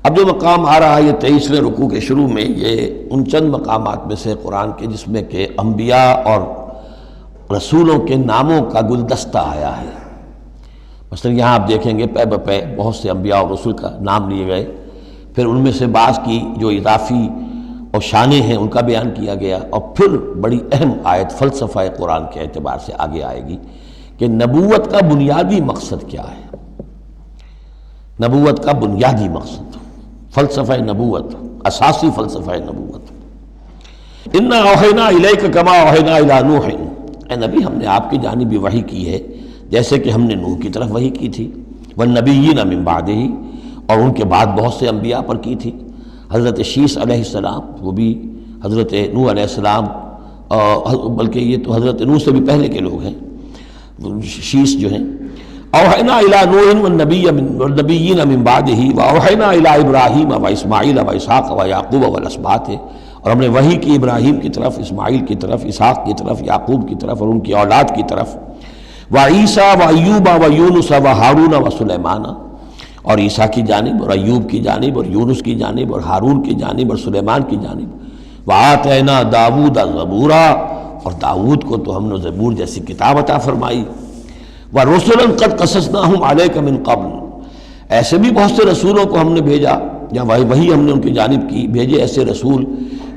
اب جو مقام آ رہا ہے یہ 23ویں رکوع کے شروع میں، یہ ان چند مقامات میں سے قرآن کے جس میں کہ انبیاء اور رسولوں کے ناموں کا گلدستہ آیا ہے۔ مثلا یہاں آپ دیکھیں گے پے بپے بہت سے انبیاء اور رسول کا نام لیے گئے، پھر ان میں سے بعض کی جو اضافی اور شانیں ہیں ان کا بیان کیا گیا، اور پھر بڑی اہم آیت فلسفہ قرآن کے اعتبار سے آگے آئے گی کہ نبوت کا بنیادی مقصد کیا ہے۔ نبوت کا بنیادی مقصد، فلسفہ نبوت، اساسی فلسفہ نبوت۔ انا اوحینا الیک کما اوحینا الی نوح، اے نبی ہم نے آپ کی جانب بھی وحی کی ہے جیسے کہ ہم نے نوح کی طرف وحی کی تھی، والنبیین من بعدہ، اور ان کے بعد بہت سے انبیاء پر کی تھی۔ حضرت شیس علیہ السلام وہ بھی حضرت نوح علیہ السلام، بلکہ یہ تو حضرت نوح سے بھی پہلے کے لوگ ہیں، شیس جو ہیں۔ اوحینا الی نوح والنبیین من بعدہ واوحینا الی ابراہیم واسماعیل واسحاق ویعقوب والاسباط، اور ہم نے وحی کی ابراہیم کی طرف، اسماعیل کی طرف، اسحاق کی طرف، یعقوب کی طرف اور ان کی اولاد کی طرف، وعیسیٰ وایوب ویونس وہارون وسلیمان، اور عیسیٰ کی جانب اور ایوب کی جانب اور یونس کی جانب اور ہارون کی جانب اور سلیمان کی جانب، وآتینا داود زبورا، اور داود کو تو ہم نے زبور جیسی کتاب عطا فرمائی، ورسلا قد قصصناہم علیک من قبل، ایسے بھی بہت سے رسولوں کو ہم نے بھیجا، یا وہی ہم نے ان کی جانب کی بھیجے ایسے رسول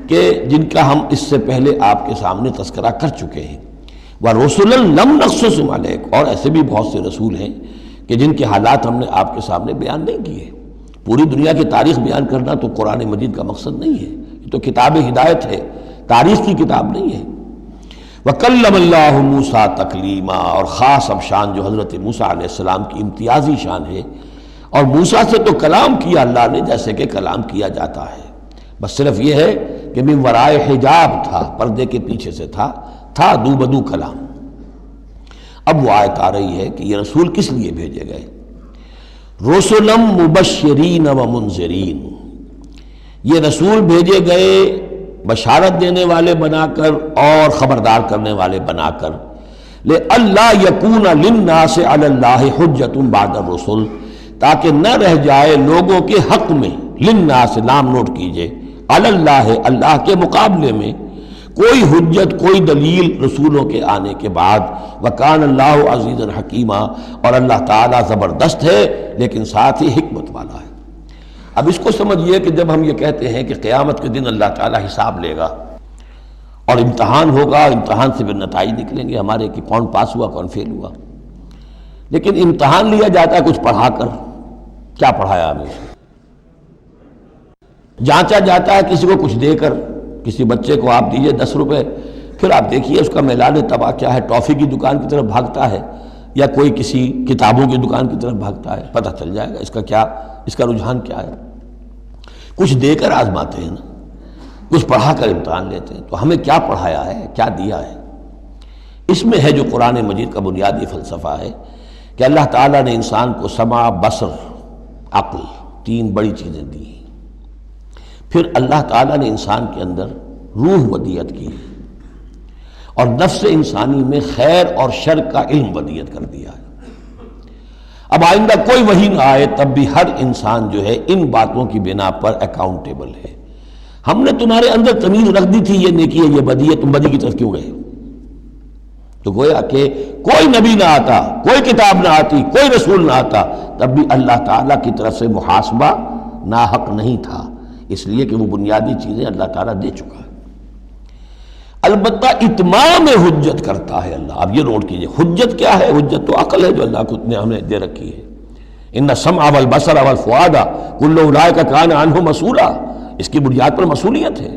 کہ جن کا ہم اس سے پہلے آپ کے سامنے تذکرہ کر چکے ہیں، ورسلا لم نقصصہم علیک، اور ایسے بھی بہت سے رسول ہیں کہ جن کے حالات ہم نے آپ کے سامنے بیان نہیں کیے۔ پوری دنیا کی تاریخ بیان کرنا تو قرآن مجید کا مقصد نہیں ہے، یہ تو کتاب ہدایت ہے، تاریخ کی کتاب نہیں ہے۔ وَكَلَّمَ اللَّهُ مُوسَىٰ تَكْلِيمًا، اور خاص اب شان جو حضرت موسیٰ علیہ السلام کی امتیازی شان ہے، اور موسیٰ سے تو کلام کیا اللہ نے جیسے کہ کلام کیا جاتا ہے، بس صرف یہ ہے کہ من ورائے حجاب تھا، پردے کے پیچھے سے تھا دو بدو کلام۔ اب وہ آیت آ رہی ہے کہ یہ رسول کس لیے بھیجے گئے؟ رسلا مبشرین و منذرین، یہ رسول بھیجے گئے بشارت دینے والے بنا کر اور خبردار کرنے والے بنا کر، لئلا یکون للناس علی اللہ حجۃ بعد الرسل، تاکہ نہ رہ جائے لوگوں کے حق میں، للناس لام نوٹ کیجئے، علی اللہ اللہ کے مقابلے میں کوئی حجت، کوئی دلیل رسولوں کے آنے کے بعد، وکان اللہ عزیزا حکیما، اور اللہ تعالیٰ زبردست ہے لیکن ساتھ ہی حکمت والا ہے۔ اب اس کو سمجھیے کہ جب ہم یہ کہتے ہیں کہ قیامت کے دن اللہ تعالیٰ حساب لے گا اور امتحان ہوگا، امتحان سے پھر نتائج نکلیں گے ہمارے کہ کون پاس ہوا کون فیل ہوا، لیکن امتحان لیا جاتا ہے کچھ پڑھا کر، کیا پڑھایا ہمیں، جانچا جاتا ہے کسی کو کچھ دے کر، کسی بچے کو آپ دیجئے 10 روپے، پھر آپ دیکھیے اس کا میلان طبع کیا ہے، ٹافی کی دکان کی طرف بھاگتا ہے یا کوئی کسی کتابوں کی دکان کی طرف بھاگتا ہے، پتہ چل جائے گا اس کا رجحان کیا ہے۔ کچھ دے کر آزماتے ہیں نا، کچھ پڑھا کر امتحان لیتے ہیں، تو ہمیں کیا پڑھایا ہے، کیا دیا ہے؟ اس میں ہے جو قرآن مجید کا بنیادی فلسفہ ہے کہ اللہ تعالیٰ نے انسان کو سمع، بصر، عقل، 3 بڑی چیزیں دی ہیں۔ پھر اللہ تعالیٰ نے انسان کے اندر روح ودیت کی اور نفس انسانی میں خیر اور شر کا علم ودیت کر دیا ہے۔ اب آئندہ کوئی وحی نہ آئے تب بھی ہر انسان جو ہے ان باتوں کی بنا پر اکاؤنٹیبل ہے۔ ہم نے تمہارے اندر تمیز رکھ دی تھی، یہ نیکی ہے یہ بدی ہے، تم بدی کی طرف کیوں گئے؟ تو گویا کہ کوئی نبی نہ آتا، کوئی کتاب نہ آتی، کوئی رسول نہ آتا، تب بھی اللہ تعالیٰ کی طرف سے محاسبہ ناحق نہیں تھا، اس لیے کہ وہ بنیادی چیزیں اللہ تعالیٰ دے چکا ہے۔ البتہ اتمام حجت کرتا ہے اللہ۔ اب یہ نوٹ کیجئے، حجت کیا ہے؟ حجت تو عقل ہے جو اللہ کو نے ہمیں دے رکھی ہے۔ ان السمع والبصر والفؤاد کل اولئک کان عنہ مسئولا، اس کی بنیاد پر مسئولیت ہے۔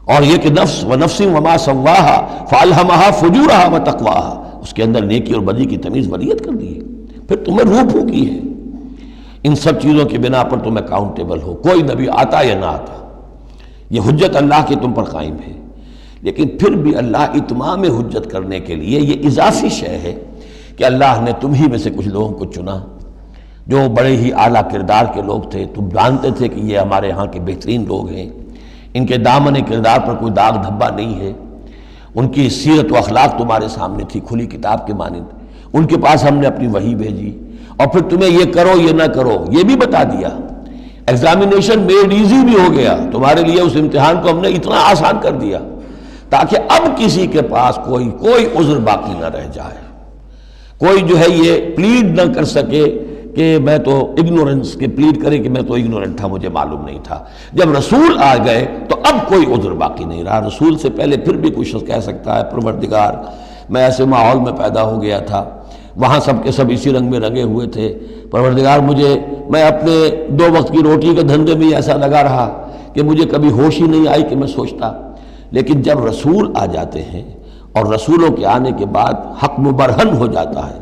اور یہ کہ نفس ونفس وما سواها فالہمها فجورها وتقواها، اس کے اندر نیکی اور بدی کی تمیز ودیت کر دی ہے، پھر تمہیں روح پھونکی ہے۔ ان سب چیزوں کی بنا پر تم اکاؤنٹیبل ہو، کوئی نبی آتا یا نہ آتا، یہ حجت اللہ کی تم پر قائم ہے۔ لیکن پھر بھی اللہ اتمام حجت کرنے کے لیے یہ اضافی شے ہے کہ اللہ نے تم ہی میں سے کچھ لوگوں کو چنا جو بڑے ہی اعلیٰ کردار کے لوگ تھے، تم جانتے تھے کہ یہ ہمارے ہاں کے بہترین لوگ ہیں، ان کے دامن کردار پر کوئی داغ دھبا نہیں ہے، ان کی سیرت و اخلاق تمہارے سامنے تھی کھلی کتاب کے مانند، ان کے پاس ہم نے اپنی وحی بھیجی، اور پھر تمہیں یہ کرو یہ نہ کرو یہ بھی بتا دیا۔ ایگزامینیشن میڈ ایزی بھی ہو گیا، تمہارے لیے اس امتحان کو ہم نے اتنا آسان کر دیا تاکہ اب کسی کے پاس کوئی عذر باقی نہ رہ جائے، کوئی جو ہے یہ پلیڈ نہ کر سکے کہ میں تو اگنورنس کے پلیڈ کرے کہ میں تو اگنورنٹ تھا، مجھے معلوم نہیں تھا۔ جب رسول آ گئے تو اب کوئی عذر باقی نہیں رہا۔ رسول سے پہلے پھر بھی کوئی شخص کہہ سکتا ہے پروردگار میں ایسے ماحول میں پیدا ہو گیا تھا، وہاں سب کے سب اسی رنگ میں رنگے ہوئے تھے، پروردگار میں اپنے 2 وقت کی روٹی کے دھندے میں ایسا لگا رہا کہ مجھے کبھی ہوش ہی نہیں آئی کہ میں سوچتا۔ لیکن جب رسول آ جاتے ہیں اور رسولوں کے آنے کے بعد حق مبرہن ہو جاتا ہے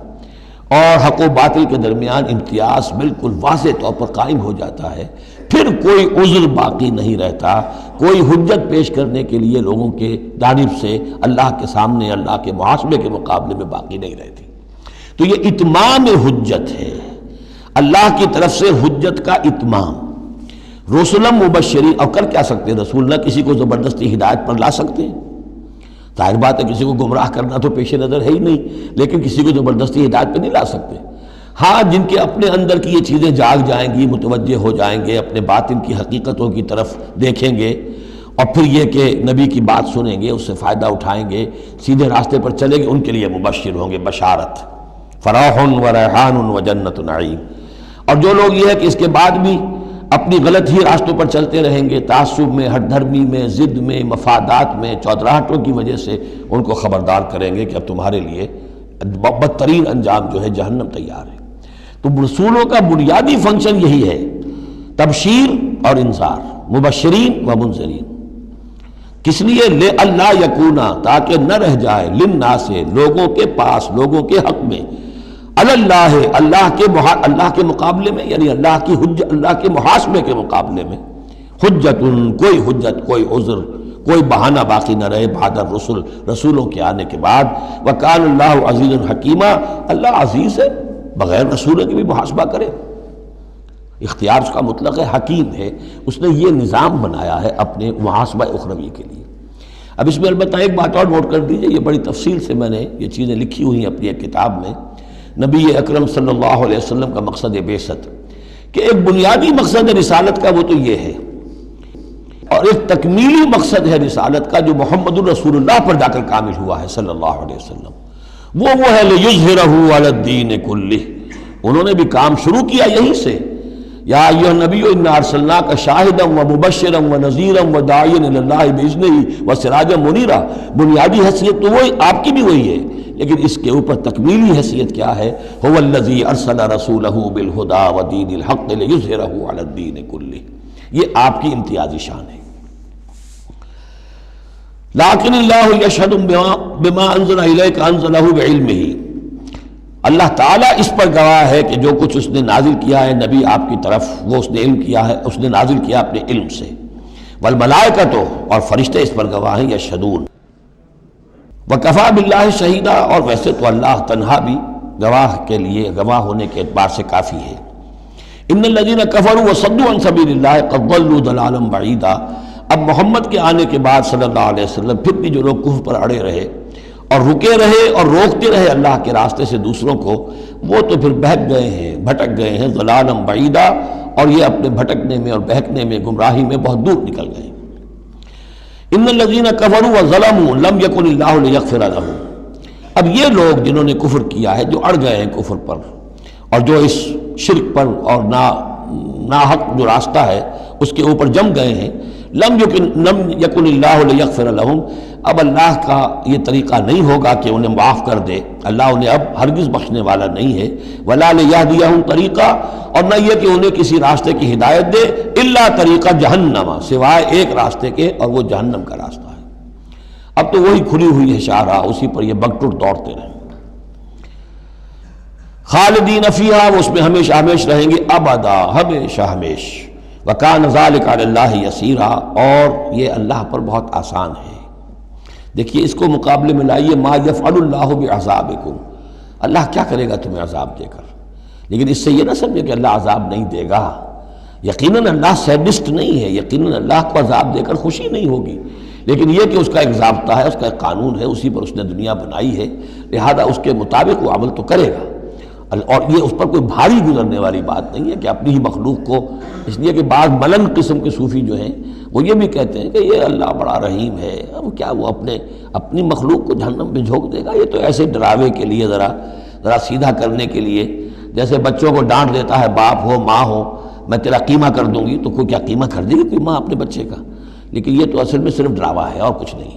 اور حق و باطل کے درمیان امتیاز بالکل واضح طور پر قائم ہو جاتا ہے، پھر کوئی عذر باقی نہیں رہتا، کوئی حجت پیش کرنے کے لیے لوگوں کے جانب سے اللہ کے سامنے اللہ کے محاسبے کے مقابلے میں باقی نہیں رہتی۔ تو یہ اتمام حجت ہے، اللہ کی طرف سے حجت کا اتمام۔ رسلا مبشرین، اور کر کیا سکتے ہیں رسول؟ نہ کسی کو زبردستی ہدایت پر لا سکتے ہیں، ظاہر بات ہے کسی کو گمراہ کرنا تو پیش نظر ہے ہی نہیں، لیکن کسی کو زبردستی ہدایت پہ نہیں لا سکتے۔ ہاں جن کے اپنے اندر کی یہ چیزیں جاگ جائیں گی، متوجہ ہو جائیں گے، اپنے باطن کی حقیقتوں کی طرف دیکھیں گے اور پھر یہ کہ نبی کی بات سنیں گے، اس سے فائدہ اٹھائیں گے، سیدھے راستے پر چلیں گے، ان کے لیے مبشر ہوں گے، بشارت، فراح و ریحان و جنت نعیم۔ اور جو لوگ یہ ہے کہ اس کے بعد بھی اپنی غلط ہی راستوں پر چلتے رہیں گے، تعصب میں، ہٹ دھرمی میں، ضد میں، مفادات میں، چودراہٹوں کی وجہ سے، ان کو خبردار کریں گے کہ اب تمہارے لیے بدترین انجام جو ہے جہنم تیار ہے۔ تو رسولوں کا بنیادی فنکشن یہی ہے، تبشیر اور انذار، مبشرین و منذرین۔ کس لیے؟ لئلا یکونا، تاکہ نہ رہ جائے، للناس، لوگوں کے پاس، لوگوں کے حق میں، اللہ اللہ کے مقابلے میں، یعنی اللہ کی حجت، اللہ کے محاسبے کے مقابلے میں، حجت، کوئی حجت، کوئی عذر، کوئی بہانہ باقی نہ رہے بعد الرسل، رسولوں کے آنے کے بعد۔ وکان اللہ عزیز حکیمہ، اللہ عزیز ہے، بغیر رسولوں کے بھی محاسبہ کرے، اختیار اس کا مطلق ہے، حکیم ہے، اس نے یہ نظام بنایا ہے اپنے محاسبہ اخروی کے لیے۔ اب اس میں البتہ ایک بات اور نوٹ کر دیجئے، یہ بڑی تفصیل سے میں نے یہ چیزیں لکھی ہوئی ہیں اپنی ایک کتاب میں، نبی اکرم صلی اللہ علیہ وسلم کا مقصد بعثت، کہ ایک بنیادی مقصد رسالت کا وہ تو یہ ہے، اور ایک تکمیلی مقصد ہے رسالت کا جو محمد الرسول اللہ پر جا کر کامل ہوا ہے صلی اللہ علیہ وسلم، وہ ہے لِیُظْہِرَهُ عَلَى الدِّینِ كُلِّهِ۔ انہوں نے بھی کام شروع کیا یہیں سے، یا ایھا النبی انا ارسلناک شاہدا ومبشرا ونذیرا وداعیا الی اللہ باذنہ وسراجا منیرا۔ بنیادی حیثیت تو وہی آپ کی بھی وہی ہے، لیکن اس کے اوپر تکمیلی حیثیت کیا ہے؟ هو الذی ارسل رسولہ بالہدی ودین الحق لیظہرہ علی الدین کلہ۔ یہ آپ کی امتیازی شان ہے۔ لیکن اللہ یشہد بما انزل الیک انزلہ بعلمہ، اللہ تعالیٰ اس پر گواہ ہے کہ جو کچھ اس نے نازل کیا ہے نبی آپ کی طرف، وہ اس نے علم کیا ہے، اس نے نازل کیا اپنے علم سے۔ والملائکۃ، اور فرشتے اس پر گواہ ہیں، یشہدون۔ وکفیٰ باللہ شہیدا، اور ویسے تو اللہ تنہا بھی گواہ کے لیے، گواہ ہونے کے اعتبار سے کافی ہے۔ ان الذین کفروا وصدوا عن سبیل اللہ قد ضلوا ضلالا بعیدا۔ اب محمد کے آنے کے بعد صلی اللہ علیہ وسلم پھر بھی جو لوگ کفر پر اڑے رہے اور رکے رہے اور روکتے رہے اللہ کے راستے سے دوسروں کو، وہ تو پھر بہک گئے ہیں، بھٹک گئے ہیں، ضلالا بعیدا، اور یہ اپنے بھٹکنے میں اور بہکنے میں، گمراہی میں بہت دور نکل گئے۔ ان الذین کفروا وظلموا لم یکن اللہ لیغفر لهم۔ اب یہ لوگ جنہوں نے کفر کیا ہے، جو اڑ گئے ہیں کفر پر اور جو اس شرک پر اور ناحق جو راستہ ہے اس کے اوپر جم گئے ہیں، لم یکن اللہ لیغفر لهم، اب اللہ کا یہ طریقہ نہیں ہوگا کہ انہیں معاف کر دے، اللہ انہیں اب ہرگز بخشنے والا نہیں ہے۔ ولا لیہدیہم طریقہ، اور نہ یہ کہ انہیں کسی راستے کی ہدایت دے، الا طریقہ جہنم، سوائے ایک راستے کے، اور وہ جہنم کا راستہ ہے۔ اب تو وہی کھلی ہوئی ہے شاہراہ، اسی پر یہ بگٹٹ دوڑتے رہیں، خالدین فیہا، وہ اس میں ہمیشہ ہمیش رہیں گے، ابدا، ہمیشہ ہمیش۔ وکان ذلک علی اللہ یسیرا، اور یہ اللہ پر بہت آسان ہے۔ دیکھیے اس کو مقابلے میں لائیے، ما یفعل اللہ بعذابکم، اللہ کیا کرے گا تمہیں عذاب دے کر، لیکن اس سے یہ نہ سمجھے کہ اللہ عذاب نہیں دے گا۔ یقیناً اللہ سیڈسٹ نہیں ہے، یقیناً اللہ کو عذاب دے کر خوشی نہیں ہوگی، لیکن یہ کہ اس کا ایک ضابطہ ہے، اس کا ایک قانون ہے، اسی پر اس نے دنیا بنائی ہے، لہذا اس کے مطابق وہ عمل تو کرے گا۔ اور یہ اس پر کوئی بھاری گزرنے والی بات نہیں ہے کہ اپنی ہی مخلوق کو، اس لیے کہ بعض ملنگ قسم کے صوفی جو ہیں وہ یہ بھی کہتے ہیں کہ یہ اللہ بڑا رحیم ہے، اب کیا وہ اپنی مخلوق کو جہنم میں جھونک دے گا؟ یہ تو ایسے ڈراوے کے لیے، ذرا سیدھا کرنے کے لیے، جیسے بچوں کو ڈانٹ دیتا ہے باپ ہو ماں ہو، میں تیرا قیمہ کر دوں گی، تو کوئی کیا قیمہ کر دے گی کوئی ماں اپنے بچے کا؟ لیکن یہ تو اصل میں صرف ڈراوا ہے اور کچھ نہیں،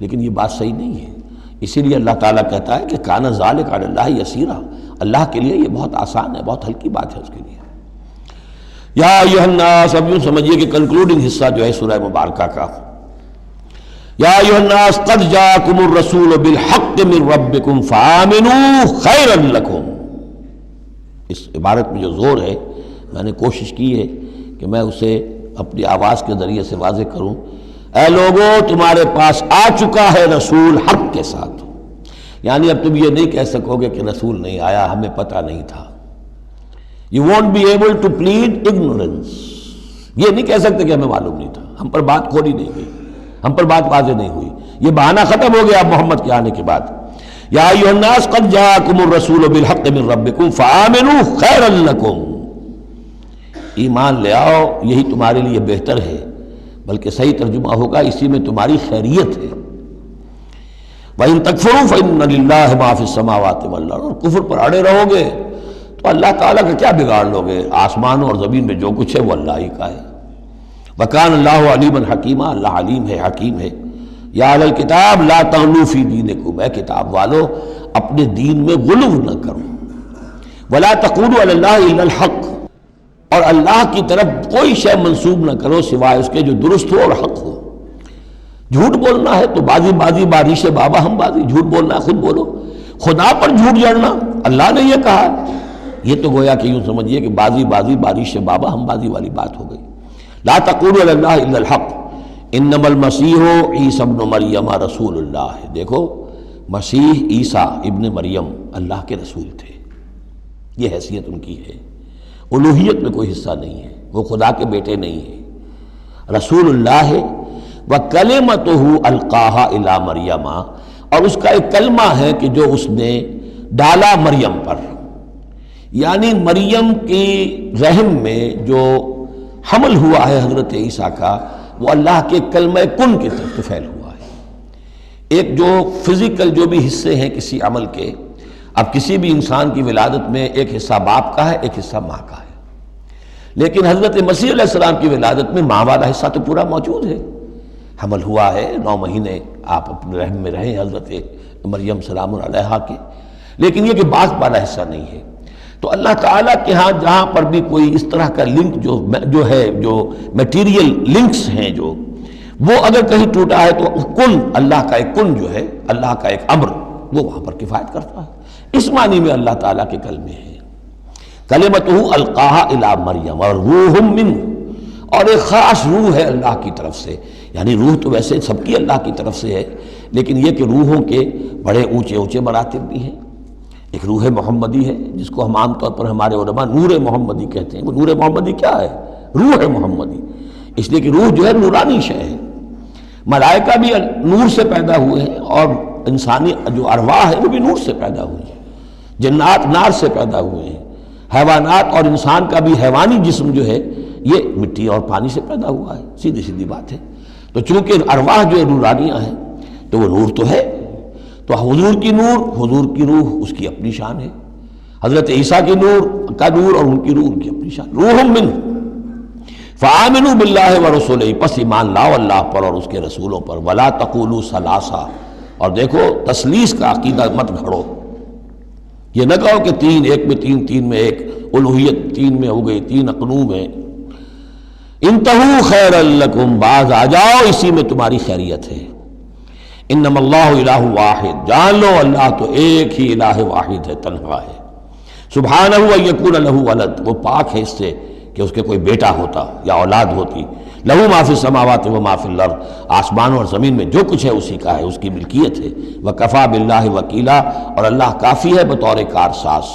لیکن یہ بات صحیح نہیں ہے۔ اسی لیے اللہ تعالیٰ کہتا ہے کہ کان ذالک علی اللہ یسیرا، اللہ کے لیے یہ بہت آسان ہے، بہت ہلکی بات ہے اس کے لیے۔ یا ایھا الناس، اب یوں سمجھیے کہ کنکلوڈنگ حصہ جو ہے سورہ مبارکہ کا، یا ایھا الناس قد جاءکم الرسول بالحق من ربکم فآمنوا خیرا لکم۔ اس عبارت میں جو زور ہے، میں نے کوشش کی ہے کہ میں اسے اپنی آواز کے ذریعے سے واضح کروں۔ اے لوگو، تمہارے پاس آ چکا ہے رسول حق کے ساتھ، یعنی اب تم یہ نہیں کہہ سکو گے کہ رسول نہیں آیا، ہمیں پتہ نہیں تھا۔ You won't be able to plead ignorance، یہ نہیں کہہ سکتے کہ ہمیں معلوم نہیں تھا، ہم پر بات کھولی نہیں گئی، ہم پر بات واضح نہیں ہوئی، یہ بہانہ ختم ہو گیا اب محمد کے آنے کے بعد۔ یا ایھا الناس قد جاءکم الرسول بالحق من ربکم فآمنوا خیرا لکم، ایمان لے آؤ، یہی تمہارے لیے بہتر ہے، بلکہ صحیح ترجمہ ہوگا اسی میں تمہاری خیریت ہے۔ وَإِن تَكْفُرُوا فَإِنَّ لِلَّهِ مَا فِي السَّمَاوَاتِ وَالْأَرْضِ، اور کفر پر اڑے رہو گے تو اللہ تعالیٰ کا کیا بگاڑ لو گے؟ آسمانوں اور زمین میں جو کچھ ہے وہ اللہ ہی کا ہے۔ وَكَانَ اللَّهُ عَلِيمًا حَكِيمًا، اللہ علیم ہے، حکیم ہے۔ یا اہل الکتاب لا تغلوا فی دینکم، اے کتاب والو اپنے دین میں غلو نہ کرو۔ وَلَا تَقُولُوا عَلَى اللَّهِ إِلَّا الْحَقَّ، اور اللہ کی طرف کوئی شے منسوب نہ کرو سوائے اس کے جو درست ہو اور حق ہو۔ جھوٹ بولنا ہے تو بازی بارش بابا ہم بازی، جھوٹ بولنا ہے خود بولو۔ خدا پر جھوٹ جڑنا، اللہ نے یہ کہا، یہ تو گویا کہ یوں سمجھیے کہ بازی بارش بابا ہم بازی والی بات ہو گئی۔ لا تقولوا علی اللہ الا الحق انما المسیح عیسی ابن مریم رسول اللہ، دیکھو مسیح عیسیٰ ابن مریم اللہ کے رسول تھے، یہ حیثیت ان کی ہے، الوہیت میں کوئی حصہ نہیں ہے، وہ خدا کے بیٹے نہیں ہیں، رسول اللہ ہے۔ وَكَلِمَتُهُ أَلْقَاهَا إِلَىٰ مَرْيَمَ، اور اس کا ایک کلمہ ہے کہ جو اس نے ڈالا مریم پر، یعنی مریم کی رحم میں جو حمل ہوا ہے حضرت عیسیٰ کا، وہ اللہ کے کلمہ کن کی طرف سے پھیل ہوا ہے۔ ایک جو فزیکل جو بھی حصے ہیں کسی عمل کے، اب کسی بھی انسان کی ولادت میں ایک حصہ باپ کا ہے، ایک حصہ ماں کا ہے، لیکن حضرت مسیح علیہ السلام کی ولادت میں ماں والا حصہ تو پورا موجود ہے، حمل ہوا ہے، 9 مہینے آپ اپنے رحم میں رہیں حضرت مریم سلام علیہا کے، لیکن یہ کہ باپ والا حصہ نہیں ہے۔ تو اللہ تعالیٰ کے ہاں جہاں پر بھی کوئی اس طرح کا لنک جو ہے، جو میٹیریل لنکس ہیں جو، وہ اگر کہیں ٹوٹا ہے تو کن، اللہ کا ایک کن جو ہے، اللہ کا ایک امر، وہ وہاں پر کفایت کرتا ہے۔ اس معنی میں اللہ تعالیٰ کے کلمے ہیں، کلمتہ القاہا الی مریم، اور روح منہ، اور ایک خاص روح ہے اللہ کی طرف سے، یعنی روح تو ویسے سب کی اللہ کی طرف سے ہے، لیکن یہ کہ روحوں کے بڑے اونچے مراتب بھی ہیں۔ ایک روح محمدی ہے جس کو ہم عام طور پر ہمارے علماء نور محمدی کہتے ہیں۔ وہ نور محمدی کیا ہے؟ روح محمدی، اس لیے کہ روح جو ہے نورانی شے ہے۔ ملائکہ بھی نور سے پیدا ہوئے ہیں، اور انسانی جو ارواح ہے وہ بھی نور سے پیدا ہوئی ہیں، جنات نار سے پیدا ہوئے ہیں، حیوانات اور انسان کا بھی حیوانی جسم جو ہے یہ مٹی اور پانی سے پیدا ہوا ہے، سیدھی بات ہے۔ تو چونکہ ارواح جو نورانیاں ہیں تو وہ نور تو ہے، تو حضور کی نور، حضور کی روح اس کی اپنی شان ہے، حضرت عیسیٰ کی نور کا نور اور ان کی روح ان کی اپنی شان۔ روح من فآمنوا باللہ ورسولہ، پس ایمان لاؤ اللہ پر اور اس کے رسولوں پر۔ ولا تقولوا ثلاثہ، اور دیکھو تثلیث کا عقیدہ مت گھڑو، یہ نہ کہو کہ 3 ایک میں 3 3 میں ایک، الوہیت 3 میں ہو گئی، 3 اقنوم ہے۔ انتہوا خیرا لکم، باز آ جاؤ، اسی میں تمہاری خیریت ہے۔ انما اللہ الہ واحد، جان لو اللہ تو ایک ہی الہ واحد ہے، تنہا ہے۔ سبحانہ ان یکون لہ ولد، وہ پاک ہے اس سے کہ اس کے کوئی بیٹا ہوتا یا اولاد ہوتی۔ لہ ما فی السماوات و ما فی الارض، آسمانوں اور زمین میں جو کچھ ہے اسی کا ہے، اس کی ملکیت ہے۔ وکفی باللہ وکیلا، اور اللہ کافی ہے بطور کارساز۔